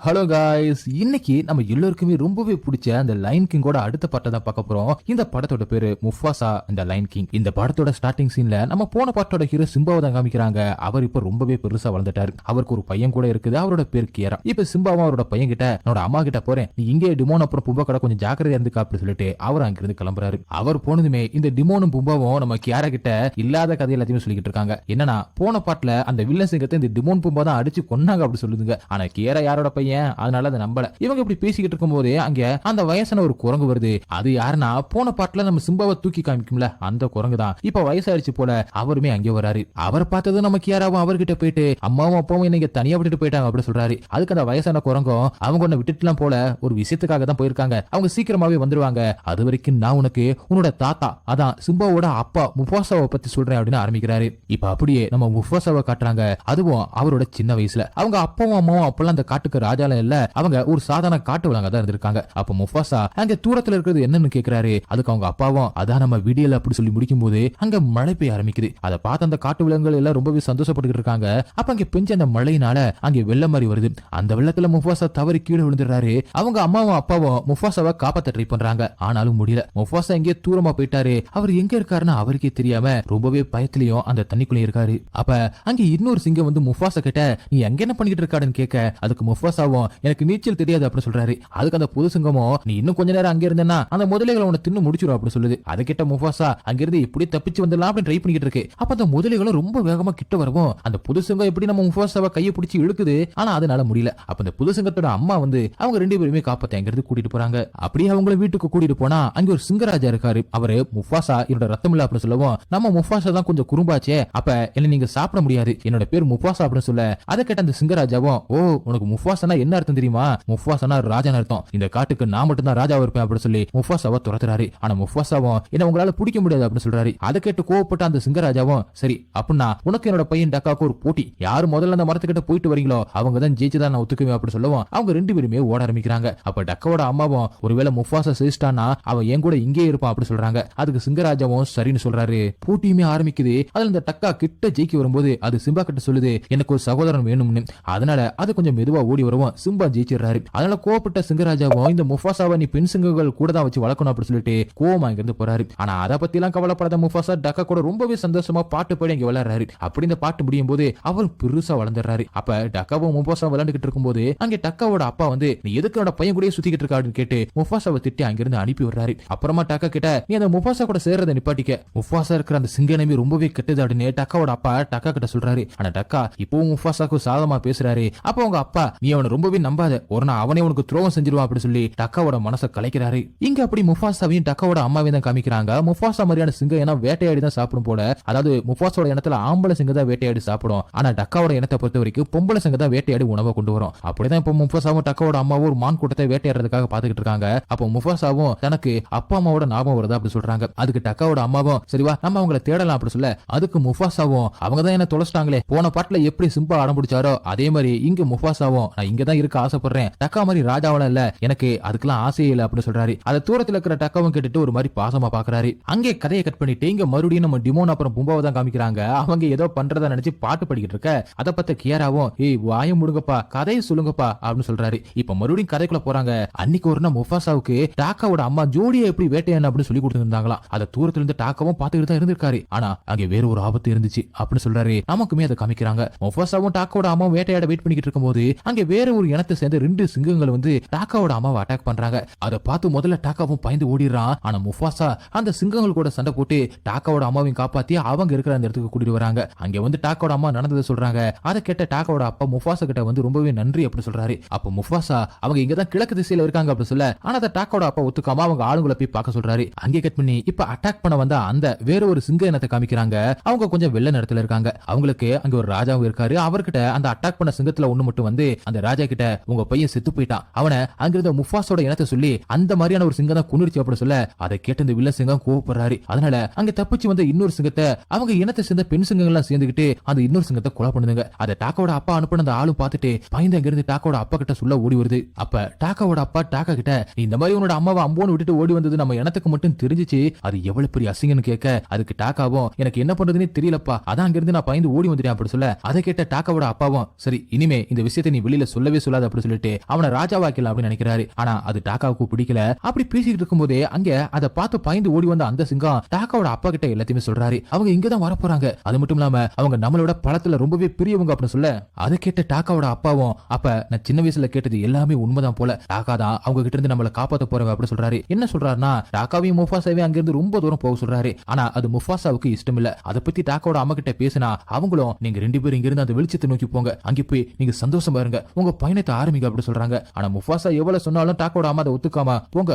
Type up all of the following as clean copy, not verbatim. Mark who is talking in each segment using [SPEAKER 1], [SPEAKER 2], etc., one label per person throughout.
[SPEAKER 1] Hello guys, இன்னைக்கு நம்ம எல்லாருக்குமே ரொம்பவே பிடிச்ச அந்த லைன் கிங்கோட அடுத்த படத்தை தான் பார்க்க போறோம். இந்த படத்தோட பேரு முஃபாசா இந்த லைன் கிங். இந்த படத்தோட ஸ்டார்டிங் சீன்ல நம்ம போன பாட்டோட ஹீரோ சிம்பாவை தான் காமிக்கிறாங்க. அவர் இப்ப ரொம்பவே பெருசா வளர்ந்துட்டாரு. அவருக்கு ஒரு பையன் கூட இருக்குது. அவரோட பேர் கியரா. இப்ப சிம்பாவும் அவரோட பையன் கிட்ட என்னோட அம்மா கிட்ட போறேன், நீ இங்கே டிமோன் அப்புறம் பும்பா கடை கொஞ்சம் ஜாக்கிரதையா இருந்துக்கா அப்படின்னு சொல்லிட்டு அவர் அங்கிருந்து கிளம்புறாரு. அவர் போனதுமே இந்த டிமோனும் பும்பாவும் நம்ம கியாரா கிட்ட இல்லாத கதை எல்லாத்தையுமே சொல்லிக்கிட்டு இருக்காங்க. என்னன்னா போன பாட்டுல அந்த வில்லன் சிங்கத்தை இந்த டிமோன் பும்பா தான் அடிச்சு கொன்னாங்க அப்படி சொல்லுதுங்க. ஆனா கியாரா யாரோட பையன், அதனால அதை நம்பல. இவங்க இப்படி பேசிக்கிட்டு இருக்கும் போதே அங்க அந்த வயசான ஒரு குரங்கு வருது. அது யாருன்னா போன பாட்டுல நம்ம சிம்பாவை தூக்கி காமிக்கும்ல அந்த குரங்கு தான். இப்ப வயசாயிருச்சு போல அவருமே அங்கே வராரு. அவர் பார்த்தது நம்ம கியாராவும் அவர்கிட்ட போயிட்டு அம்மாவும் அப்பாவும் என்ன தனியா விட்டுட்டு போயிட்டாங்க அப்படி சொல்றாரு. அதுக்கு அந்த வயசான குரங்கும் அவங்க உன்னை விட்டுட்டுலாம் போல ஒரு விஷயத்துக்காக தான் போயிருக்காங்க, அவங்க சீக்கிரமாவே வந்துருவாங்க, அது வரைக்கும் நான் உனக்கு உன்னோட தாத்தா அதான் சிம்பாவோட அப்பா முஃபாசாவை பத்தி சொல்றேன் அப்படின்னு ஆரம்பிக்கிறாரு. இப்ப அப்படியே நம்ம முஃபாசாவை காட்டுறாங்க. அதுவும் அவரோட சின்ன வயசுல. அவங்க அப்பாவும் அம்மாவும் அப்பெல்லாம் அந்த காட்டுக்கு ராஜால இல்ல, அவங்க ஒரு சாதாரண காட்டு விலங்கா தான் இருந்திருக்காங்க. அப்ப முஃபாசா அங்க தூரத்துல இருக்கிறது என்னன்னு கேக்குறாரு. அதுக்கு அவங்க அப்பாவும் அதான் நம்ம விடியல் அப்படி சொல்லி முடிக்கும் போது அங்க மழை பெய்ய ஆரம்பிக்குது. அதை பார்த்து அந்த காட்டு விலங்குகள் எல்லாம் ரொம்பவே சந்தோஷப்பட்டு இருக்காங்க. அப்ப அங்க பெஞ்ச அந்த மழையினால அங்க வெள்ளம் மாதிரி வருது. அந்த வெள்ளத்துல முஃபாசா தவறி கீழே விழுந்துடுறாரு. அவங்க அம்மாவும் அப்பாவும் முஃபாசாவை காப்பாத்த ட்ரை பண்றாங்க. ஆனாலும் முடியல. முஃபாசா எங்கே தூரமா போயிட்டாரு. அவர் எங்க இருக்காருன்னு அவருக்கே தெரியாம ரொம்பவே பயத்திலையும் அந்த தண்ணிக்குள்ளே இருக்காரு. அப்ப அங்க இன்னொரு சிங்கம் வந்து முஃபாசா கிட்ட நீ எங்க என்ன பண்ணிட்டு இருக்காருன்னு கேட்க, அதுக்கு முஃபாசாவும் எனக்கு நீச்சல் தெரியாது அப்படின்னு சொல்றாரு. அதுக்கு அந்த புது சிங்கமும் நீ இன்னும் கொஞ்ச நேரம் அங்க இருந்தேன்னா அந்த முதலைகளை உன்னை தின்னு முடிச்சிடும் அப்படின்னு சொல்லுது. அதை கிட்ட முஃபாசா அங்கிருந்து எப்படி தப்பிச்சு வந்துடலாம் அப்படின்னு ட்ரை பண்ணிட்டு இருக்கு. அப்ப அந்த முதலைகளும் ரொம்ப வேகமா கிட்ட வரவும் அந்த புது சிங்கம் எப்படி நம்ம முஃபாசாவை கையை பிடிச்சி இழுக்குது. ஆனா அதனால முடியல. அப்ப அந்த புது சிங்கத்தோட அம்மா வந்து அவங்க ரெண்டு பேருமே காப்பாத்த அங்கிருந்து கூட்டிட்டு போறாங்க. அப்படியே அவங்கள வீட்டுக்கு கூட்டிட்டு போனா அங்க ஒரு சிங்கராஜா இருக்காரு. அவரு முஃபாசா என்னோட ரத்தம் இல்ல அப்படின்னு சொல்லவும் நம்ம முஃபாசா தான் கொஞ்சம் குறும்பாச்சே, அப்ப என்ன நீங்க சாப்பிட முடியாது, என்னோட பேர் முஃபாசா அப்படின்னு சொல்ல அதை கேட்ட அந்த சிங்கராஜாவும் ஓ உனக்கு முஃபாசானா என்ன அர்த்தம் தெரியுமா, முஃபாசானா ராஜான்னு அர்த்தம், இந்த காட்டுக்கு நான் மட்டும் தான் ராஜாவா இருப்பேன் அப்படின்னு சொல்லி முஃபாசாவை துரத்துறாரு. ஆனா முஃபாசாவும் என்ன உங்களால பிடிக்க முடியாது அப்படின்னு சொல்றாரு. அதை கேட்டு கோவப்பட்ட அந்த சிங்கராஜாவும் சரி அப்படின்னா உனக்கு என்னோட பையன் டக்காவுக்கு ஒரு போட்டி, யாரு முதல்ல அந்த மரத்துக்கிட்ட போயிட்டு வரீங்களோ அவங்க தான் ஜெயிச்சுதான் நான் ஒத்துக்குவேன் அப்படின்னு சொல்லவும் அவங்க ரெண்டு பேருமே ஓட ஆரம்பிக்கிறாங்க. அப்ப டக்காவோட அம்மாவும் ஒருவேளை முஃபாசா சிரிச்சிட்டானா அவன் என் கூட இங்கே இருப்பான் அப்படி சொல்றாங்க. அதுக்கு சிங்கராஜாவும் சரின்னு சொல்றாரு. போட்டியுமே ஆரம்பிக்குது. அதுல இந்த டக்கா கிட்ட ஜெயிக்க வரும்போது அது சிம்பா கிட்ட சொல்லுது எனக்கு ஒரு சகோதரன் வேணும்னு. அதனால அது கொஞ்சம் மெதுவா ஓடி வருவோம். சிம்பா ஜெயிச்சிடுறாரு. அதனால கோவப்பட்ட சிங்கராஜாவும் இந்த முஃபாசாவை நீ பெண் சிங்கங்கள் கூட தான் வச்சு வளர்க்கணும் அப்படின்னு சொல்லிட்டு கோவமா இங்கிருந்து போறாரு. ஆனா அதை பத்தி எல்லாம் கவலைப்படாத முஃபாசா டக்கா கூட ரொம்பவே சந்தோஷமா பாட்டு பாடி இங்க விளையாடுறாரு. அப்படி இந்த பாட்டு முடியும் போது அவர் பெருசா வளர்ந்துடுறாரு. அப்ப டக்காவும் முஃபாசா விளையாண்டுகிட்டு இருக்கும்போது அங்க டக்காவோட அப்பா வந்து நீ எதுக்கு என்னோட பையன் கூட சுத்திக்கிட்டு இருக்கான்னு கேட்டு முஃபாசாவை திட்டி அங்கிருந்து அனுப்பி விடுறாரு. அப்புறமா டக்கா கிட்ட நீ அந்த முஃபாசா கூட சேர்றதை நிப்பாட்டிக்க, முஃபாசா இருக்கிற அந்த சிங்கனமே ரொம்பவே கெட்டது அப்படின்னு டக்காவோட அப்பா டக்கா கிட்ட சொல்றாரு. ஆனா டக்கா இப்பவும் முஃபாசாக்கு சாதமா பேசுறாரு. அப்ப அவங்க அப்பா நீ அவனை ரொம்பவே நம்பாத, ஒரு நாள் அவனே உனக்கு துரோகம் செஞ்சிருவான் அப்படி சொல்லி டக்காவோட மனசை கலைக்கிறாரு. இங்க அப்படி முஃபாசாவையும் டக்காவோட அம்மாவையும் தான் காமிக்கிறாங்க. முஃபாசா மாதிரியான சிங்கம் ஏன்னா வேட்டையாடி தான் சாப்பிடும் போல, அதாவது முஃபாசாவோட இனத்துல ஆம்பளை சிங்கம் தான் வேட்டையாடி சாப்பிடும். ஆனா டக்காவோட இனத்தை பொறுத்த வரைக்கும் பொம்பளை சிங்கம் தான் வேட்டையாடி உணவை கொண்டு வரும். அப்படிதான் இப்ப முஃபாசாவும் டக்காவோட அம்மாவும் ஒரு மான் கூட்டத்தை வேட்டையாடுறதுக்காக பாத்துக்கிட்டு இருக்காங்க. அப்போ முஃபாசாவும் தனக்கு அப்பா அம்மாவோட ஞாபகம் வருதா அப்படி சொல்றாங்க. அதுக்கு டக்காவோட அம்மாவும் சரிவா நம்ம அவங்களை தேடலாம் அப்படி சொல்ல, அதுக்கு முஃபாசாவும் அவங்க தான் என்ன தொலைச்சிட்டாங்களே, போன பாட்டுல எப்படி சிம்பா அடம்பிடிச்சாரோ அதே மாதிரி இங்க முஃபாசாவும் நான் இங்க தான் இருக்க ஆசைப்படுறேன், டக்கா மாதிரி ராஜாவெல்லாம் இல்ல, எனக்கு அதுக்கெல்லாம் ஆசையே இல்ல அப்படின்னு சொல்றாரு. அதை தூரத்துல இருக்கிற டக்காவும் கேட்டுட்டு ஒரு மாதிரி பாசமா பாக்குறாரு. அங்கே கதையை கட் பண்ணிட்டு இங்க மறுபடியும் நம்ம டிமோன் அப்புறம் பும்பாவை தான் காமிக்கிறாங்க. அவங்க ஏதோ பண்றதா நினைச்சு பாட்டு படிக்கிட்டு இருக்க அதை பத்த கியாராவும் ஏய் வாய முடுங்கப்பா கதையை சொல்லுங்கப்பா அப்படின்னு சொல்றாரு. இப்ப மறுபடியும் கதைக்குள்ள போறாங்க. அன்னைக்கு ஒரு நாள் முஃபாசாவுக்கு டாக்காவோட அம்மா ஜோடியை எப்படி வேட்டையாடணும் அப்படின்னு சொல்லி கொடுத்துருந்தாங்களா. அதை தூரத்துல இருந்து டாக்காவும் பாத்துக்கிட்டு தான் இருந்திருக்காரு. ஆனா அங்க வேற ஒரு ஆபத்து இருந்துச்சு அப்படின்னு சொல்றாரு. நமக்குமே அதை காமிக்கிறாங்க. முஃபாசாவும் டாக்காவோட அம்மா வேட்டையாட வெயிட் பண்ணிக்கிட்டு இருக்கும்போது அங்க வேற ஒரு இனத்தை சேர்ந்த ரெண்டு சிங்கங்கள் வந்து டாக்காவோட அம்மாவை அட்டாக் பண்றாங்க. அதை பார்த்து முதல்ல டாக்காவும் பயந்து ஓடிடுறான். ஆனா முஃபாசா அந்த சிங்கங்கள் கூட சண்டை போட்டு டாக்காவோட அம்மாவையும் காப்பாத்தி அவங்க இருக்கிற அந்த இடத்துக்கு கூட்டிட்டு வராங்க. அங்க வந்து டாக்காவோட அம்மா நடந்ததை சொல்றாங்க. அதை கேட்ட டாக்காவோட அப்பா முஃபாசா கிட்ட வந்து ரொம்பவே நன்றி அப்படி சொல்றாரு. அப்ப முஃபாசா அவங்க இங்கதான் கிழக்கு திசையில இருக்காங்க அப்படி சொல்ல, ஆனா அதை டாக்காவோட அப்பா ஒத்துக்காம அவங்க ஆளுங்களை போய் பார்க்க சொல்றாரு. அங்கே கட் பண்ணி இப்ப அட்டாக் பண்ண வந்தா அந்த வேற ஒரு சிங்க இனத்தை காமிக்கிறாங்க. அவங்க கொஞ்சம் வெள்ள நிறத்துல இருக்காங்க. அவங்களுக்கு அங்க ஒரு ராஜாவும் இருக்காரு. அவர்கிட்ட அந்த அட்டாக் பண்ண சிங்கத்துல ஒண்ணு மட்டும் வந்து அந்த ராஜா கிட்ட உங்க பையன் செத்து போயிட்டான், அவனை அங்கிருந்த முஃபாசோட இனத்தை சொல்லி அந்த மாதிரியான ஒரு சிங்கம் தான் கொன்னுடுச்சு அப்படி சொல்ல, அதை கேட்ட இந்த வில்ல சிங்கம் கோவப்படுறாரு. அதனால அங்க தப்பிச்சு வந்த இன்னொரு சிங்கத்தை அவங்க இனத்தை சேர்ந்த பெண் சிங்கங்கள்லாம் சேர்ந்துகிட்டு அந்த இன்னொரு சிங்கத்தை கொலை பண்ணுதுங்க. அதை டாக்காவோட அப்பா அனுப்பின அந்த ஆளும் பார்த்துட்டு பயந்து அங்கிருந்து டாக்காவோட அப்பா கிட்ட சொல்ல ஓடி வருது. அப்ப டாக்காவோட அப்பா டாக்கா கிட்ட இந்த மாதிரி உன்னோட அம்மாவை அம்போன்னு விட்டுட்டு ஓடி வந்தது நம்ம இனத்துக்கு மட்டும் தெரிஞ்சிச்சு, அது எவ்வளவு பெரிய அசிங்கன்னு கேட்க, அதுக்கு டாக்காவும் எனக்கு என்ன பண்றதுன்னு தெரியலப்பா, அதான் அங்கிருந்து நான் பயந்து ஓடி வந்துட்டேன் அப்படி சொல்ல, அதை கேட்ட டாக்காவோட அப்பாவும் சரி இனிமே இந்த விஷயத்தை நீ வெளியில சொல்ல சொல்லவே சொல்லாது அப்படின்னு சொல்லிட்டு அவனை ராஜாவாக்கலாம் அப்படின்னு நினைக்கிறாரு. ஆனா அது டாக்காவுக்கு பிடிக்கல. அப்படி பேசிக்கிட்டு இருக்கும்போதே அங்க அதை பார்த்து பயந்து ஓடி வந்த அந்த சிங்கம் டாக்காவோட அப்பா கிட்ட எல்லாத்தையுமே சொல்றாரு. அவங்க இங்கதான் வரப்போறாங்க, அது மட்டும் இல்லாம அவங்க நம்மளோட பழத்துல ரொம்பவே பெரியவங்க அப்படின்னு சொல்ல அதை கேட்ட டாக்காவோட அப்பாவும் அப்ப நான் சின்ன வயசுல கேட்டது எல்லாமே உண்மைதான் போல, டாக்கா தான் அவங்க கிட்ட இருந்து நம்மள காப்பாத்த போறவ அப்படின்னு சொல்றாரு. என்ன சொல்றாருன்னா டாக்காவையும் முஃபாசாவையும் அங்கிருந்து ரொம்ப தூரம் போக சொல்றாரு. ஆனா அது முஃபாசாவுக்கு இஷ்டம் இல்ல. அதை பத்தி டாக்காவோட அம்மா கிட்ட பேசினா அவங்களும் நீங்க 2 பேரும் இங்க இருந்து அந்த வெளிச்சத்தை நோக்கி போங்க, அங்க போய் நீங்க சந்தோஷமா இருங்க, உங்க பயணத்தை ஆரம்பிங்க அப்படி சொல்றாங்க. ஆனா முஃபாசா எவ்வளவு சொன்னாலும் டாக்காவோட அம்மா அதை ஒத்துக்காம போங்க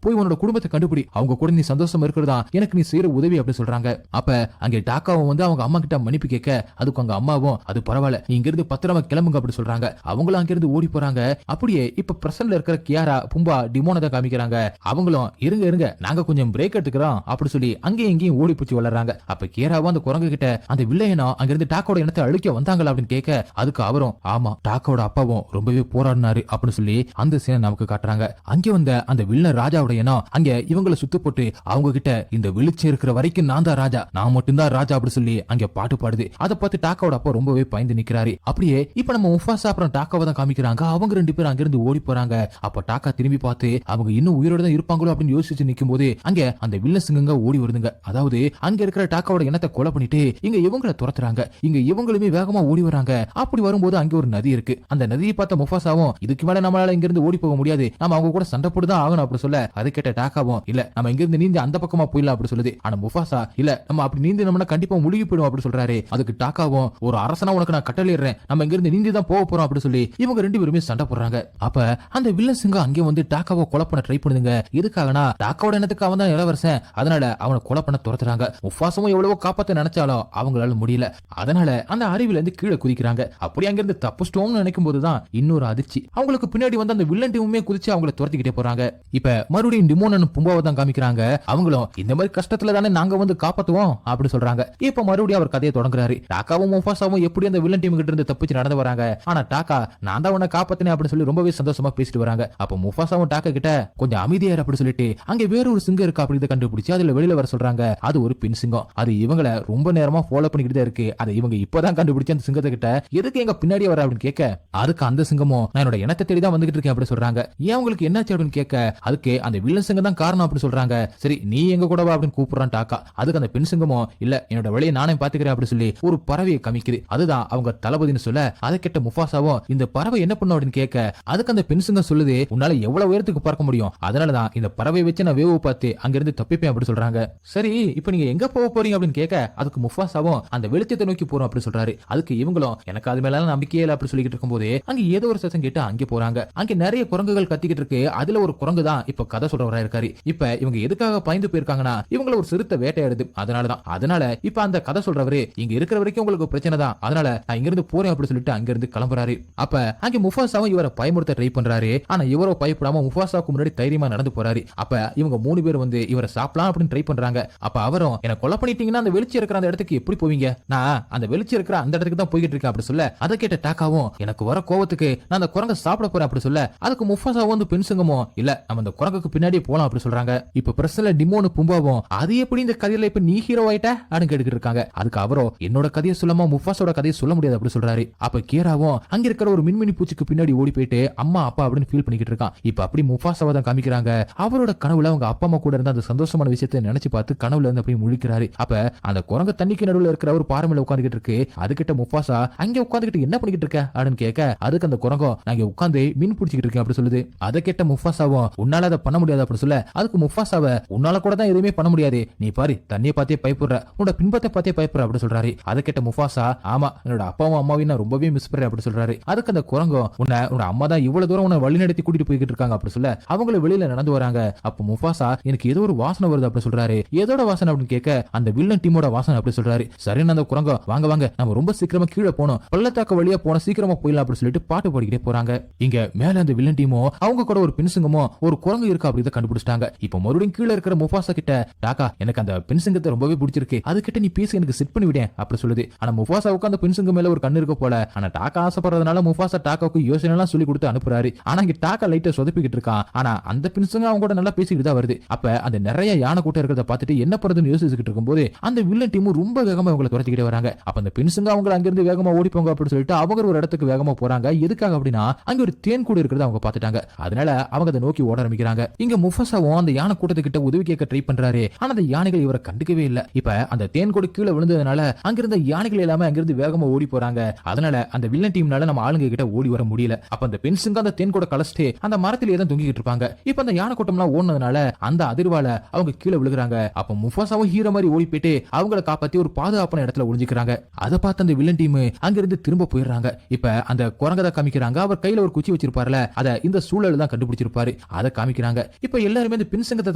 [SPEAKER 1] போய் உன்னோட குடும்பத்தை கண்டுபிடி, அவங்க கூட நீ சந்தோஷமா இருக்கிறதா எனக்கு நீ செய்யற உதவி அப்படி சொல்றாங்க. அப்ப அங்க டாக்காவும் வந்து அவங்க அம்மா கிட்ட மன்னிப்பு கேட்க அதுக்கு அவங்க அம்மாவும் அது பரவாயில்ல நீ இங்க இருந்து பத்திரமா கிளம்புங்க அப்படி சொல்றாங்க. அவங்களும் அங்க இருந்து ஓடி போறாங்க. அப்படியே இப்ப பிரசன்ட்ல இருக்கிற கியாரா பும்பா டிமோனை தான் காமிக்கிறாங்க. அவங்களும் இருங்க நாங்க கொஞ்சம் பிரேக் எடுத்துக்கிறோம் அப்படி சொல்லி அங்கேயும் இங்கேயும் ஓடி பிடிச்சி வளர்றாங்க. அப்ப கியாராவும் அந்த குரங்கு கிட்ட அந்த வில்லையனோ அங்க இருந்து டாக்கோட இனத்தை அழிக்க வந்தாங்களா அப்படின்னு கேட்க அதுக்கு அவரும் ஆமா டாக்கோட அப்பாவும் ரொம்பவே போராடினாரு அப்படின்னு சொல்லி அந்த சீனை நமக்கு காட்டுறாங்க. அங்க வந்த அந்த வில்ல ராஜாவோட இனம் அங்க இவங்களை சுத்து போட்டு அவங்க கிட்ட இந்த வெளிச்சம் இருக்கிற வரைக்கும் நான் தான் ராஜா, நான் மட்டும்தான் ராஜா அப்படி சொல்லி அங்க பாட்டு பாடுது. அதை பார்த்து டாக்காவோட அப்பா ரொம்பவே பயந்து நிக்கிறாரு. அப்படியே இப்ப நம்ம முஃபாசா அப்புறம் டாக்காவை தான் காமிக்கிறாங்க. அவங்க 2 பேரும் அங்கிருந்து ஓடி போறாங்க. அப்ப டாக்கா திரும்பி பார்த்து அவங்க இன்னும் உயிரோட தான் இருப்பாங்களோ அப்படின்னு யோசிச்சு நிக்கும் போது அங்க அந்த வில்ல சிங்கங்க ஓடி வருதுங்க. அதாவது அங்க இருக்கிற டாக்காவோட இனத்தை கொலை பண்ணிட்டு இங்க இவங்களை துரத்துறாங்க. இங்க இவங்களுமே வேகமா ஓடி வராங்க. அப்படி வரும்போது அங்க ஒரு நதி இருக்கு. அந்த நதியை பார்த்த முஃபாசாவும் இதுக்கு மேல நம்மளால இங்க இருந்து ஓடி போக முடியாது, நம்ம அவங்க கூட சண்டை போட்டுதான் ஆகணும் அப்படி சொல்ல அதை கேட்ட டாக்காவும் இல்ல நம்ம இங்க இருந்து நீந்தி அந்த பக்கமா போயிடலாம் அப்படி சொல்லுது. ஆனா முஃபாசா இல்ல நம்ம அப்படி நீந்தி நம்ம கண்டிப்பா முழுகி போயிடும் அப்படி சொல்றாரு. அதுக்கு டாக்காவும் ஒரு அரசனா உனக்கு நான் கட்டளையிடுறேன், நம்ம இங்க இருந்து நீந்தி தான் போக போறோம் அப்படி சொல்லி இவங்க 2 பேருமே சண்டை போடுறாங்க. அப்ப அந்த வில்லன் சிங்கம் அங்கே வந்து டாக்காவை கொலை பண்ண ட்ரை பண்ணுதுங்க. எதுக்காகனா டாக்காவோட இனத்துக்கு அவன் தான் இளவரசன், அதனால அவனை கொலை பண்ண துரத்துறாங்க. முஃபாசாவும் எவ்வளவோ காப்பாத்த நினைச்சாலும் அவங்களால முடியல. அதனால அந்த அருவில இருந்து கீழே குதிக்கிறாங்க. அப்படி அங்க இருந்து தப்புச்சிட்டோம்னு நினைக்கும் போதுதான் இன்னொரு அதிர்ச்சி. அவங்களுக்கு பின்னாடி வந்து அந்த வில்லன் டீமுமே குதிச்சு அவங்கள துரத்திக்கிட்டே போறாங்க. இப்ப மறுபடியும் டிமோனன் பும்பாவை தான் காமிக்கிறாங்க. அவங்களும் இந்த மாதிரி கஷ்டத்துல தானே நாங்க வந்து காப்பாத்துவோம் அப்படி சொல்றாங்க. இப்ப மறுபடியும் அவர் கதையை தொடங்குறாரு. டாக்காவும் முஃபாசாவும் எப்படி அந்த வில்லன் டீம் கிட்ட இருந்து தப்பிச்சு நடந்து வராங்க. ஆனா டாக்கா நான் தான் உன்னை காப்பாத்தினேன் அப்படின்னு சொல்லி ரொம்பவே சந்தோஷமா பேசிட்டு வராங்க. அப்ப முஃபாசாவும் டாக்கா கிட்ட கொஞ்சம் அமைதியார் அப்படி சொல்லிட்டு அங்க வேற ஒரு சிங்கம் இருக்கு அப்படி கண்டுபிடிச்சு அதுல வெளியில வர சொல்றாங்க. அது ஒரு பெண் சிங்கம். அது இவங்களை ரொம்ப நேரமா ஃபாலோ பண்ணிக்கிட்டு தான் இருக்கு. அதை இவங்க இப்பதான் கண்டுபிடிச்சு அந்த சிங்கத்தை கிட்ட எதுக்கு எங்க பின்னாடி வர அப்படின்னு கேட்க அதுக்கு அந்த சிங்கமும் நான் என்னோட இனத்தை தேடி தான் வந்துகிட்டு இருக்கேன் அப்படி சொல்றாங்க. ஏன் உங்களுக்கு என்னாச்சு அப்படின்னு கேட்க அதுக்கு அந்த வில்லன் சிங்கம் தான் காரணம் அப்படி சொல்றாங்க. சரி நீ எங்க கூட வா அப்படின்னு கூப்பிடுறான் டாக்கா. அதுக்கு அந்த பெண் சிங்கமும் இல்ல என்னோட வழியை நானே பாத்துக்கிறேன் அப்படி சொல்லி ஒரு பறவையை காமிக்குது. அதுதான் அவங்க தளபதினு சொல்ல அதை கேட்ட முஃபாசாவும் இந்த பறவை என்ன பண்ணும் அப்படின்னு கேட்க அதுக்கு அந்த பெண் சிங்கம் சொல்லுது உன்னால எவ்வளவு உயரத்துக்கு பறக்க முடியும், அதனாலதான் இந்த பறவை வச்சு நான் வேவு பார்த்து அங்கிருந்து தப்பிப்பேன் அப்படி சொல்றாங்க. சரி இப்ப நீங்க எங்க போக போறீங்க அப்படின்னு கேட்க அதுக்கு முஃபாசாவும் அந்த வெளிச்சத்தை நோக்கி போறோம் அப்படி சொல்றாரு. அதுக்கு இவங்களும் எனக்கு அது மேல நம்பிக்கையே இல்ல அப்படி சொல்லிட்டு இருக்கும்போது அங்க ஏதோ ஒரு சத்தம் கேட்டு அங்கே போறாங்க. அங்க நிறைய குரங்குகள் கத்திக்கிட்டு இருக்கு. அதுல ஒரு குரங்கு தான் இப்ப கதை சொல்றவரா இருக்காரு. இப்ப இவங்க எதுக்காக பயந்து போயிருக்காங்கன்னா இவங்கள ஒரு சிறுத்தை வேட்டையாடுது, அதனால இப்ப அந்த கதை சொல்றவரு இங்க இருக்கிற வரைக்கும் உங்களுக்கு பிரச்சனை தான், அதனால நான் இங்க இருந்து போறேன் அப்படி சொல்லிட்டு அங்க இருந்து கிளம்புறாரு. அப்ப அங்க முஃபாசாவும் இவரை பயமுறுத்த ட்ரை பண்றாரு. ஆனா இவரோ பயப்படாம முஃபாசாவுக்கு முன்னாடி தைரியமா நடந்து போறாரு. அப்ப இவங்க 3 பேர் வந்து இவரை சாப்பிடலாம் அப்படின்னு ட்ரை பண்றாங்க. அப்ப அவரும் என்ன கொலை பண்ணிட்டீங்கன்னா அந்த வெளிச்சம் இருக்கிற அந்த இடத்துக்கு எப்படி போவீங்க, நான் அந்த வெளிச்சம் இருக்கிற அந்த இடத்துக்கு தான் போய்கிட்டு இருக்கேன் அப்படி சொல்ல அதை கேட்ட டாக்காவும் எனக்கு வர கோவத்துக்கு நான் அந்த குரங்க சாப்பிட போறேன் அப்படி சொல்ல அதுக்கு முஃபாசாவும் வந்து பெண் சிங்கமும் இல்ல நம்ம அந்த குரங்குக்கு பின்னாடியே போலாம் அப்படி சொல்றாங்க. இப்ப பிரச்சனை டிமோனு பும்பாவும் அது எப்படி இந்த கதையில இப்ப நீ ஹீரோ ஆயிட்ட அப்படின்னு கேட்டுக்கிட்டு இருக்காங்க. அதுக்கு அவரோ என்னோட கதையை சொல்லாம முஃபாசோட கதையை சொல்ல முடியாது அப்படி சொல்றாரு. அப்ப கியராவும் அங்க இருக்கிற ஒரு மின்மினி பூச்சிக்கு பின்னாடி ஓடி போயிட்டு அம்மா அப்பா அப்படின்னு ஃபீல் பண்ணிக்கிட்டு இருக்கான். இப்ப அப்படி முஃபாசாவை தான் காமிக்கிறாங்க. அவரோட கனவுல அவங்க அப்பா அம்மா கூட இருந்த அந்த சந்தோஷமான விஷயத்தை நினைச்சு பார்த்து கனவுல இருந்து அப்படியே முழிக்கிறாரு. அப்ப அந்த குரங்கு தண்ணிக்கு நடுவுல இருக்கிற ஒரு பாறை மேல உட்கார்ந்துகிட்டு இருக்கு. அதுகிட்ட முஃபாசா அங்க உட்கார்ந்துகிட்டு என்ன பண்ணிக்கிட்டு இருக்க அப்படின்னு கேட்க அதுக்கு அந்த குரங்கும் நான் இங்க உட்கார்ந்து மீன் பிடிச்சிக்கிட்டு இருக்கேன் அப்படி சொல்லுது. அதை கேட்ட முஃபாசாவும் உன்னால அதை பண்ண முடியாது அப்படி சொல்ல அதுக்கு முஃபாசாவை உன்னால கூட தான் எதுவுமே பண்ண முடியாது, நீ பாரு தண்ணியை பார்த்தே பயப்படுற, உன்னோட பின்பத்தை பார்த்தே பயப்படுற அப்படி சொல்றாரு. அதை கேட்ட முஃபாசா ஆமா என்னோட அப்பாவும் அம்மாவையும் நான் ரொம்பவே மிஸ் பண்றேன் அப்படி சொல்றாரு. அதுக்கு அந்த குரங்கும் உன்னோட அம்மா தான் இவ்வளவு தூரம் உன்னை வழி நடத்தி கூட்டிட்டு போய்கிட்டு இருக்காங்க அப்படி சொல்ல அவங்கள வெளியில நடந்து வராங்க. அப்ப முஃபாசா எனக்கு ஏதோ ஒரு வாசனை வருது அப்படி சொல்றாரு. ஏதோட வாசனை அப்படின்னு கேட்க அந்த வில்லன் டீமோட வாசனை அப்படி சொல்றாரு. சரின்னு அந்த குரங்கும் வாங்க வாங்க நம்ம ரொம்ப சீக்கிரமா கீழே போனோம், பள்ளத்தாக்கு வழியா போன சீக்கிரமா போயிடலாம் அப்படி சொல்லிட்டு பாட்டு பாடிக்கிட்டே போறாங்க. இங்க மேல அந்த வில்லன் டீமோ அவங்க கூட ஒரு பெண்சிங்கமோ ஒரு குரங்கு இருக்கா அப்படி கண்டுபிடிச்சிட்டாங்க. இப்ப மறுபடியும் கீழே இருக்கிற முஃபாசா கிட்ட டாக்கா எனக்கு அந்த பெண்சிங்கத்தை ரொம்பவே பிடிச்சிருக்கு, அது கிட்ட நீ பேசி எனக்கு செட் பண்ணி விடேன் அப்படி சொல்லுது. ஆனா முஃபாசாவுக்கு அந்த பெண்சிங்கம் மேல ஒரு கண்ணு இருக்க போல. ஆனா டாக்கா ஆசைப்படுறதுனால முஃபாசா டாக்காவுக்கு யோசனை எல்லாம் சொல்லி கொடுத்து அனுப்புறாரு. ஆனா இங்க டாக்கா லைட்டா சொதப்பிக்கிட்டு இருக்கான். ஆனா அந்த பெண்சிங்கம் அவங்க கூட நல்லா பேசிக்கிட்டு தான் வருது. அப்ப அந்த நிறைய யானை கூட்டம் இருக்கிறத பார்த்துட்டு என்ன பண்றதுன்னு யோசிச்சுக்கிட்டு இருக்கும்போது அந்த வில்லன் டீம் ரொம்ப வேகமா அவங்களை துரத்திக்கிட்டே வராங்க. அப்ப அந்த பெண்சிங்கம் அவங்க அங்கிருந்து வேகமா ஓடிப்போங்க அப்படின்னு சொல்லிட்டு அவங்க ஒரு இடத்துக்கு வேகமா போறாங்க. எதுக்காக அப்படின்னா அங்க ஒரு தேன் கூடு இருக்கிறத அவங்க பாத்துட்டாங்க. அதனால அவங்க அதை நோக்கி ஓட ஆரம்பிக்கிறாங்க. இங்க முஃபசாவும் அந்த யானை கூட்டத்துக்கிட்ட உதவி கேட்க ட்ரை பண்றாரு. ஆனா அந்த யானைகள் இவரை கண்டுக்கவே இல்ல. இப்ப அந்த தேன் கூடு கீழே விழுந்ததுனால அங்கிருந்த யானைகள் எல்லாமே அங்கிருந்து வேகமா ஓடி போறாங்க. அதனால அந்த வில்லன் டீம்னால நம்ம ஆளுங்க கிட்ட ஓடி வர முடியல. அப்ப அந்த பெண்சுங்க அந்த தேன் கூட கலச்சிட்டு அந்த மரத்திலேயே தான் தொங்கிட்டு இருப்பாங்க. இப்ப அந்த யானை கூட்டம்லாம் ஓடுனதுனால அந்த அதிர்வால அவங்க கீழே விழுகுறாங்க. அப்ப முஃபாசாவும் ஹீரோ மாதிரி ஓடி போயிட்டு அவங்கள காப்பாத்தி ஒரு பாதுகாப்பான இடத்துல ஒளிஞ்சுக்கிறாங்க. அதை பார்த்து அந்த வில்லன் டீம் அங்கிருந்து திரும்ப போயிடுறாங்க. இப்ப அந்த குரங்கதை காமிக்கிறாங்க. அவர் கையில ஒரு குச்சி வச்சிருப்பாருல, அத இந்த சூழல் தான் கண்டுபிடிச்சிருப்பாரு. அதை காமிக்கிறாங்க. இப்ப எல்லாருமே இந்த பின்சங்கத்தை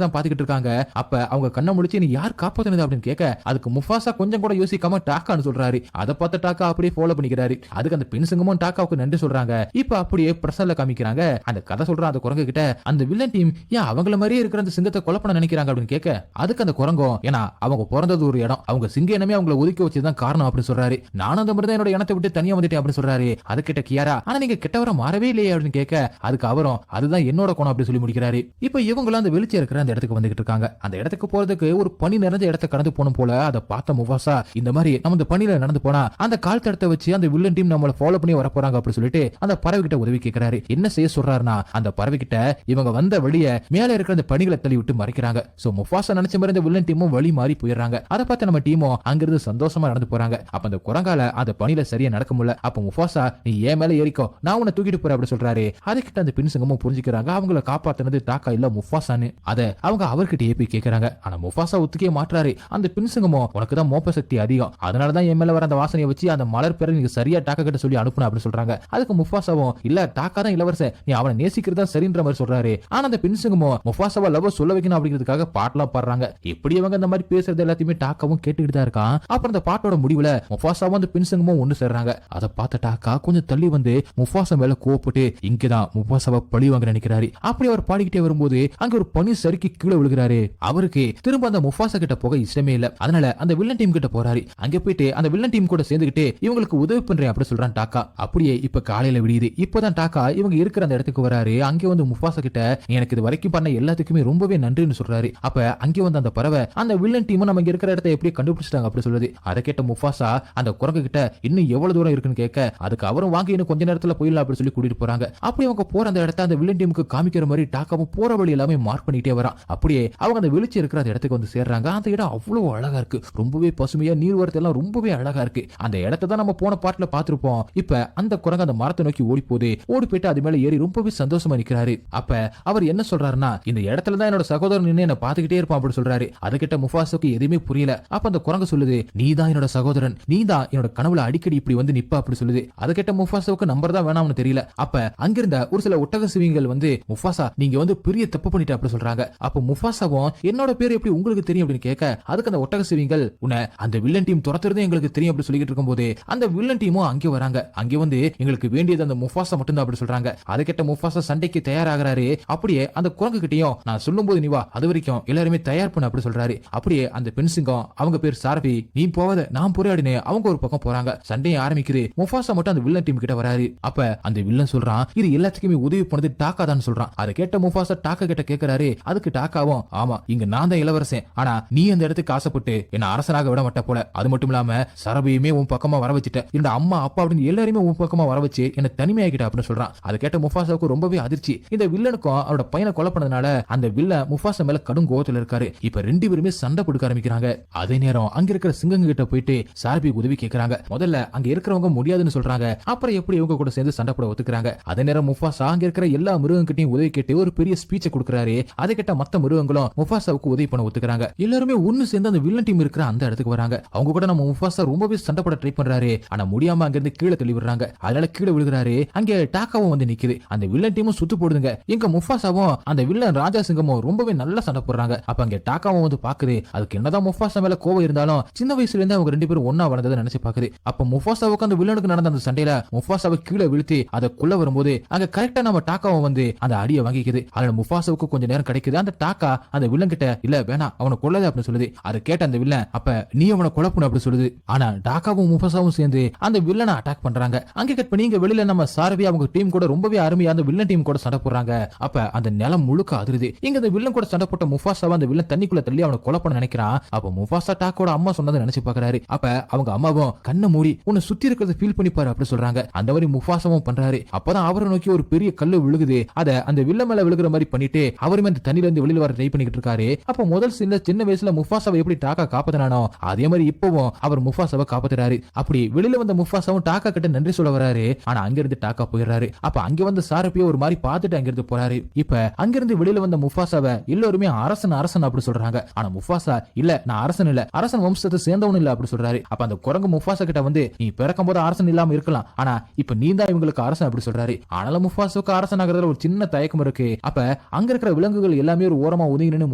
[SPEAKER 1] தான் பாத்துக்கிட்டு இருக்காங்க. அப்ப அவங்க கண்ணை முடிச்சு நீ யார் காப்பாத்துனது அப்படின்னு கேட்க அதுக்கு முஃபாசா கொஞ்சம் கூட யோசிக்காம டாக்கான்னு சொல்றாரு. அதை பார்த்து டாக்கா அப்படியே ஃபாலோ பண்ணிக்கிறாரு. அதுக்கு அந்த பின்சங்கமும் டாக்காவுக்கு நன்றி சொல்றாங்க. இப்ப அப்படியே பிரசல்ல காமிக்கிறாங்க. அந்த கதை சொல்ற அந்த குரங்கு கிட்ட அந்த வில்லன் டீம் ஏன் அவங்கள மாதிரியே இருக்கிற அந்த சிங்கத்தை கொலை பண்ண நினைக்கிறாங்க அப்படின்னு கேட்க அதுக்கு அந்த குரங்கும் ஏன்னா அவங்க பிறந்தது ஒரு இடம், அவங்க சிங்க இனமே அவங்களை ஒதுக்கி வச்சதுதான் காரணம் அப்படின்னு சொல்றாரு. நானும் அந்த மாதிரி தான் என்னோட இனத்தை விட்டு தனியா வந்துட்டேன் அப்படின்னு சொல்றாரு. அது கிட்ட கியாரா ஆனா நீங்க கெட்டவரை மாறவே இல்லையே அப்படின்னு கேட்க அதுக்கு அவரும் அதுதான் என்னோட குணம் அப்படி சொல்லி முடிக்கிறாரு. இப்ப இவங்களும் அந்த வெளிச்சம் இருக்கிற அந்த இடத்துக்கு வந்துகிட்டு இருக்காங்க. அந்த இடத்துக்கு போறதுக்கு ஒரு பனி நிறைஞ்ச இடத்தை கடந்து போன போல அதை பார்த்த முஃபாசா இந்த மாதிரி நம்ம இந்த பனியில நடந்து போனா அந்த கால் தடத்தை வச்சு அந்த வில்லன் டீம் நம்மள ஃபாலோ பண்ணி வர போறாங்க அப்படி சொல்லிட்டு அந்த பறவை கிட்ட உதவி கேட்கிறாரு. என்ன செய்ய சொல்றாருன்னா அந்த பறவை கிட்ட இவங்க வந்த வழிய மேல இருக்கிற அந்த பனிகளை தள்ளி விட்டு மறைக்கிறாங்க. சோ முஃபாசா நினைச்ச மாதிரி இந்த வில்லன் டீமும் வழி மாறி போயிடுறாங்க. அதை பார்த்து நம்ம டீமும் அங்கிருந்து சந்தோஷமா நடந்து போறாங்க. அப்ப அந்த குரங்கால அந்த பனியில சரியா நடக்க முடியல. அப்ப முஃபாசா நீ ஏன் மேல ஏறிக்கோ நான் உன்னை தூக்கிட்டு போறேன் அப்படி சொல்றாரு. அதுக்கிட்ட அந்த பின்சங்கமும் புரிஞ்சுக்கிறாங்க அவங்களை காப்பாத்தினது டாக்கா இல்ல முஃபாசான்னு. அதை அவங்க அவர்கிட்ட போய் கேட்கறாங்க. ஆனா முஃபாசா ஒத்துக்கே மாட்டாரு. அந்த பின்சங்கமும் உனக்கு தான் மோப்ப சக்தி அதிகம், அதனாலதான் என் மேல வர அந்த வாசனையை வச்சு அந்த மலர் பேரை நீங்க சரியா டாக்கா கிட்ட சொல்லி அனுப்புன அப்படி சொல்றாங்க. அதுக்கு முஃபாசாவும் இல்ல டாக்கா தான் இளவரசன் நீ அவனை நேசிக்கிறதா சரின்ற மாதிரி சொல்றாரு. ஆனா அந்த பின்சங்கமும் முஃபாசாவை லவ் சொல்ல வைக்கணும் அப்படிங்கிறதுக்காக பாட்டெல்லாம் பாடுறாங்க. எப்படி அவங்க அந்த மாதிரி பேசுறது எல்லாத்தையுமே டாக்காவும் கேட்டுக்கிட்டு தான் இருக்கான். அப்புறம் அந்த பாட்டோட முடிவுல முஃபாசாவும் அந்த பின்சங்கமும் ஒண்ணு சேர்றாங்க. அதை பார்த்த டாக்கா கொஞ்சம் தள்ளி வந்து முஃபாசா மேல கோவப்பட்டு இங்கதான் முஃபாசாவை பழி வாங்க நினைக்கிறாரு. அப்படி அவர் பாடிக்கிட்டே வரும்போது அங்க ஒரு பனி சறுக்கி கீழே விழுகிறாரு. அவருக்கு திரும்ப அந்த முஃபாசா கிட்ட போக இஷ்டமே இல்ல. அதனால அந்த வில்லன் டீம் கிட்ட போறாரு. அங்க போயிட்டு அந்த வில்லன் டீம் கூட சேர்ந்துகிட்டு இவங்களுக்கு உதவி பண்றேன் அப்படி சொல்றான் டாக்கா. அப்படியே இப்ப காலையில விடியுது. இப்பதான் டாக்கா இவங்க இருக்கிற அந்த இடத்துக்கு வராரு. அங்கே வந்து முஃபாசா கிட்ட எனக்கு இது வரைக்கும் பண்ண எல்லாத்துக்குமே ரொம்பவே நன்றின்னு சொல்றாரு. அப்ப அங்கே வந்து அந்த பறவை அந்த வில்லன் டீம் நம்ம இங்க இருக்கிற இடத்தை எப்படி கண்டுபிடிச்சிட்டாங்க அப்படி சொல்லுது. அதை கேட்ட முஃபாசா அந்த குரங்கு கிட்ட இன்னும் எவ்வளவு தூரம் இருக்குன்னு கேட்க அதுக்கு அவரும் வாங்கி இன்னும் கொஞ்ச நேரத்துல போயிடலாம் அப்படி சொல்லி கூட்டிட்டு போறாங்க. அப்படி அவங்க போற அந்த இடத்த அந்த வில்லன் டீமுக்கு காமிக்கிற மாதிரி டாக்காவும் போற வழி எல்லாமே மார்க் பண்ணிட்டே வரான். அப்படியே அவங்க அந்த வெளிச்சம் இருக்கிற அந்த இடத்துக்கு வந்து சேர்றாங்க. அந்த இடம் அவ்வளவு அழகா இருக்கு. ரொம்பவே பசுமையா நீர்வரத்து எல்லாம் ரொம்பவே அழகா இருக்கு. அந்த இடத்தை தான் நம்ம போன பாட்டுல பாத்துருப்போம். இப்ப அந்த குரங்கு அந்த மரத்தை நோக்கி ஓடி போகுது. ஓடி போயிட்டு அது மேல ஏறி ரொம்பவே சந்தோஷமா நிக்கிறாரு. அப்ப அவர் என்ன சொல்றாருன்னா இந்த இடத்துல தான் என்னோட சகோதரன் நின்று என்ன பாத்துக்கிட்டே இருப்பான் அப்படி சொல்றாரு. அதுகிட்ட முஃபாசாவுக்கு எதுவுமே புரியல. அப்ப அந்த குரங்கு சொல்லுது நீ தான் என்னோட சகோதரன், நீ தான் என்னோட கனவுல அடிக்கடி இப்படி வந்து நிப்பா அப்படி சொல்லுது. அதை கேட்ட முஃபாசாவுக்கு நம்பர் தான் வேணாம்னு தெரியல. அப்ப அங்கிருந்த ஒரு சில ஒட்டக சிவிங்கள் வந்து முஃபாசா நீங்க வந்து பெரிய தப்பு பண்ணிட்ட அப்படி சொல்றாங்க. அப்ப முஃபாசாவும் என்னோட பேர் எப்படி உங்களுக்கு தெரியும் அப்படின்னு கேட்க அதுக்கு அந்த ஒட்டக சிவிங்கள் உன்னை அந்த வில்லன் டீம் துரத்துறதே எங்களுக்கு தெரியும் அப்படி சொல்லிட்டு இருக்கும்போது அந்த வில்லன் டீமும் அங்கே வராங்க. அங்கே வந்து எங்களுக்கு வேண்டியது அந்த முஃபாசா மட்டும் தான் அப்படி சொல்றாங்க. அதை கேட்ட முஃபாசா சண்டைக்கு தயாராகிறாரு. அப்படியே அந்த குரங்கு கிட்டையும் நான் சொல்லும் போது நீ வா, அது வரைக்கும் எல்லாருமே தயார் பண்ண அப்படி சொல்றாரு. அப்படியே அந்த பெண் சிங்கம் அவங்க பேர் சாரபி நீ போவத நான் போராடினே அவங்க ஒரு பக்கம் போறாங்க. சண்டையை ஆரம்பிக்குது. முஃபாசா மட்டும் அந்த வில்லன் டீம் கிட்ட வராரு. அப்ப அந்த வில்லன் சொல்றான் இது எல்லாத்துக்குமே உதவி பண்ணது டாக்கா தான் சொல்றான். அதை கேட்ட முஃபாசா டாக்கா கிட்ட கேட்கிறாரு. அதுக்கு டாக்காவும் ஆமா இங்க நான் தான் இளவரசன், ஆனா நீ அந்த இடத்துக்கு ஆசைப்பட்டு என்ன அரசனாக விட மாட்ட போல, அது மட்டும் இல்லாம சரபியுமே உன் பக்கமா வர வச்சுட்ட, என்னோட அம்மா அப்பா அப்படின்னு எல்லாருமே உன் பக்கமா வர வச்சு என்ன தனிமையாகிட்ட அப்படின்னு சொல்றான். அதை கேட்ட முஃபாசாவுக்கு ரொம்பவே அதிர்ச்சி. இந்த வில்லனுக்கும் அவரோட பையனை கொலை பண்ணதுனால அந்த வில்லன் முஃபாசா மேல கடும் கோவத்துல இருக்காரு. இப்ப ரெண்டு பேருமே சண்டை போடுக்க ஆரம்பிக்கிறாங்க. அதே நேரம் அங்க இருக்கிற சிங்கங்க கிட்ட போயிட்டு சாரபி உதவி கேட்கறாங்க. முதல்ல அங்க இருக்கிறவங்க முடியாதுன்னு சொல்றாங்க. அப்புறம் எப்படி இவங்க கூட சேர்ந்து சண்டை போட ஒத்துக்கிறாங்க. அதே நேரம் முஃபாசா அங்க இருக்கிற எல்லா மிருகங்கிட்டையும் உதவி கேட்டு ஒரு பெரிய ஸ்பீச்சை கொடுக்கறாரு. அதை கேட்ட மத்த மிருகங்களும் முஃபாசாவுக்கு உதவி பண்ண ஒத்துக்கிறாங்க. எல்லாருமே ஒன்னு சேர்ந்து அந்த வில்லன் டீம் இருக்கிற அந்த இடத்துக்கு வராங்க. அவங்க கூட நம்ம முஃபாசா ரொம்பவே சண்டை போட ட்ரை பண்றாரு. ஆனா முடியாம அங்க இருந்து கீழே தள்ளி விடுறாங்க. அதனால கீழே விழுகிறாரு. அங்க டாக்காவும் வந்து நிக்குது. அந்த வில்லன் டீமும் சுத்து போடுதுங்க. எங்க முஃபாசாவும் அந்த வில்லன் ராஜா சிங்கமும் ரொம்பவே நல்லா சண்டை போடுறாங்க. அப்ப அங்க டாக்காவும் வந்து பாக்குது. அதுக்கு என்னதான் முஃபாசா மேல கோவம் இருந்தாலும் சின்ன வயசுல இருந்து அவங்க ரெண்டு பேரும் ஒன்னா வளர்ந்ததை நினைச்சு பாக்குது. அப்ப முஃபாசாவுக்கு அந்த வில்லனுக்கு நடந்த அந்த சண்டையில முஃபாசாவை கீழே வீழ்த்தி அதை கொல்ல வரும்போது அங்க கரெக்டா நம்ம டாக்காவும் வந்து அந்த அடியை வாங்கிக்குது. அதனால முஃபாசாவுக்கு கொஞ்சம் நேரம் கிடைக்குது. அந்த டாக்கா அந்த வில்லன் கிட்ட இல்ல வேணாம் அவனை கொல்லது அப்படின்னு சொல்லுது. அதை கேட்ட அந்த வில்லன் அப்ப நீ அவனை கொலப்பணும் அப்படி சொல்லுது. ஆனா டாக்காவும் முஃபாசாவும் சேர்ந்து அந்த வில்லனை அட்டாக் பண்றாங்க. அங்க கட் பண்ணி இங்க வெளியில நம்ம சாரவி அவங்க டீம் கூட ரொம்பவே அருமையா அந்த வில்லன் டீம் கூட சண்டை போடுறாங்க. அப்ப அந்த நிலம் முழுக்க அதிருது. இங்க அந்த வில்லன் கூட சண்டை போட்ட முஃபாசாவை அந்த வில்லன் தண்ணிக்குள்ள தள்ளி அவனை கொலை பண்ண நினைக்கிறான். அப்ப முஃபாசா டாக்கோட அம்மா சொன்னதை நினைச்சு பாக்குறாரு. அப்ப அவங்க அம்மாவும் கண்ணை மூடி உன்னை சுத்தி இருக்கிறத ஃபீல் பண்ணி பாரு அப்படி சொல்றாங்க. அந்த மாதிரி முஃபாசாவும் பண்றாரு. அப்பதான் அவரை நோக்கி ஒரு பெரிய கல்லு விழுகுது. அத அந்த வில்ல மேல விழுகிற மாதிரி பண்ணிட்டு அவருமே அந்த தண்ணில இருந்து வெளியில வர ட்ரை பண்ணிட்டு இருக்காரு. அப்ப முதல் சீன்ல சின்ன வயசுல முஃபாசாவை எப்படி டாக்கா காப்பாத்தினானோ அதே மாதிரி இப்பவும் அவர் முஃபாசாவை காப்பாத்துறாரு. அப்படி வெளியில வந்த முஃபாசாவும் டாக்கா கிட்ட நன்றி சொல்ல வராரு. ஆனா அங்க இருந்து டாக்கா போயிடுறாரு. அப்ப அங்க வந்த சாரப்பியோ ஒரு மாதிரி பார்த்துட்டு அங்க இருந்து போறாரு. இப்ப அங்கிருந்து வெளியில வந்த முஃபாசாவை எல்லாருமே அரசன் அரசன் அப்படி சொல்றாங்க. ஆனா முஃபாசா இல்ல நான் அரசன் இல்ல, அரசன் வம்சத்தை சேர்ந்தவன் இல்ல அப்படி சொல்றாரு. அப்ப அந்த குரங்கு முஃபாசா கிட்ட வந்து நீ பிறக்கும் போது அரசன் இல்லாம இருக்கலாம், ஆனா இப்ப நீ தான் இவங்களுக்கு அரசன் அப்படி சொல்றாரு. ஆனாலும் முஃபாசாவுக்கு அரசன் ஆகிறதுல ஒரு சின்ன தயக்கம் இருக்கு. அப்ப அங்க இருக்கிற விலங்குகள் எல்லாமே ஒரு ஓரமா ஒதுங்கி நின்னு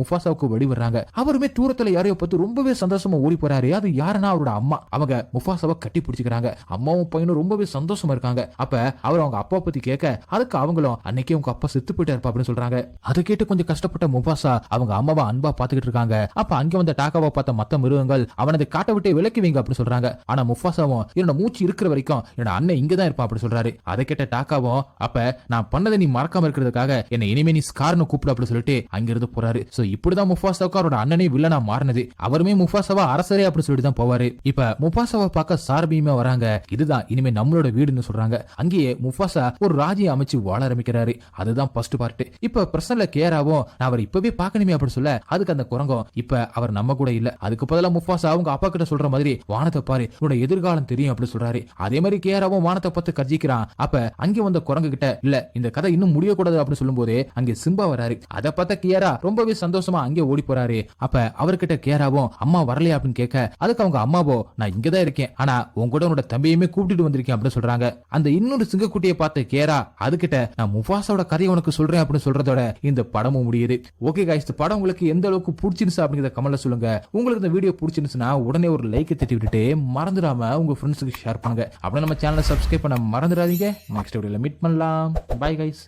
[SPEAKER 1] முஃபாசாவுக்கு வழி வர்றாங்க. அவருமே தூரத்துல யாரையோ பார்த்து ரொம்பவே சந்தோஷமா ஓடி போறாரு. அது யாருன்னா அவரோட அம்மா. அவங்க முஃபாசாவை கட்டி பிடிச்சிக்கிறாங்க. அம்மாவும் பையனும் ரொம்பவே சந்தோஷமா இருக்காங்க. அப்ப அவர் அவங்க அப்பா பத்தி கேட்க அதுக்கு அவங்களும் அன்னைக்கே உங்க அப்பா செத்து போயிட்டாரு அப்படின்னு சொல்றாங்க. அதை கேட்டு கொஞ்சம் கஷ்டப்பட்ட முஃபாசா அவங்க அம்மாவை அன்பா பாத்துக்கிட்டு இருக்காங்க. அப்ப அங்க வந்த டாக்காவை பார்த்த மத்த மிருகங்கள் அவனது காட்டை விட்டு விலக்கி வைங்க அப்படி சொல்றாங்க. ஆனா முஃபாசாவும் என்னோட மூச்சு இருக்கிற வரைக்கும் என்னோட அண்ணன் இங்கதான் இருப்பான் அப்படி சொல்றாரு. அதை கேட்ட டாக்காவும் அப்ப நான் பண்ணதை நீ மறக்காம இருக்கிறதுக்காக என்ன இனிமே நீ ஸ்கார்னு கூப்பிடு அப்படி சொல்லிட்டு அங்கிருந்து போறாரு. சோ இப்படிதான் முஃபாசாவுக்கு அவரோட அண்ணனே வில்லனா மாறினது. அவருமே முஃபாசாவா அரசரே அப்படி சொல்லிட்டு தான் போவாரு. இப்ப முஃபாசாவை பார்க்க சாரபியுமே வராங்க. இதுதான் இனிமே நம்மளோட வீடுன்னு சொல்றாங்க. அங்கேயே முஃபாசா ஒரு ராஜ்யம் அமைச்சு வாழ ஆரம்பிக்கிறாரு. அதுதான் ஃபர்ஸ்ட் பார்ட். இப்ப பிரசன்ல கேராவும் நான் அவர் இப்பவே பார்க்கணுமே அப்படி சொல்ல அதுக்கு அந்த குரங்கும் இப்ப அவர் நம்ம கூட இல்ல, அதுக்கு பதிலா முஃபாசா அவங்க அப்பா கிட்ட சொல்ற மாதிரி வானத்தை பாரு உன்னோட எதிர்காலம் தெரியும் அப்படி சொல்றாரு. அதே மாதிரி கேராவும் வானத்தை பார்த்து கர்ஜிக்கிறான். அப்ப அங்கே வந்த குரங்கு கிட்ட இல்ல இந்த கதை இன்னும் முடியக்கூடாது அப்படின்னு சொல்லும் போது அங்கே சிம்பா வராரு. அதை பார்த்த கியாரா ரொம்பவே சந்தோஷமா அங்கே ஓடி போறாரு. அப்ப அவர்கிட்ட கேராவும் அம்மா வரலையா அப்படின்னு கேட்க அதுக்கு அவங்க அம்மாவோ நான் இங்கதான் இருக்கேன், ஆனா உங்களோட உன்னோட தம்பியுமே கூப்பிட்டு வந்திருக்கேன் அப்படின்னு சொல்றாங்க. அந்த இன்னொரு சிங்கக்குட்டியை பார்த்த கேரா அதுகிட்ட நான் முஃபாசாவோட கதையை உனக்கு சொல்றேன் அப்படின்னு சொல்றதோட இந்த படமும் முடியுது. ஓகே गाइस, இந்த படம் உங்களுக்கு எந்த அளவுக்கு பிடிச்சிருந்துச்சு அப்படிங்கறத கமெண்ட்ல சொல்லுங்க. உங்களுக்கு இந்த வீடியோ பிடிச்சிருந்துச்சுன்னா உடனே ஒரு லைக் தட்டி விட்டுட்டு மறந்துடாம உங்க ஃப்ரெண்ட்ஸுக்கு ஷேர் பண்ணுங்க. அப்படியே நம்ம சேனலை சப்ஸ்கிரைப் பண்ண மறந்துடாதீங்க. நெக்ஸ்ட் வீடியோல மீட் பண்ணலாம். By guys.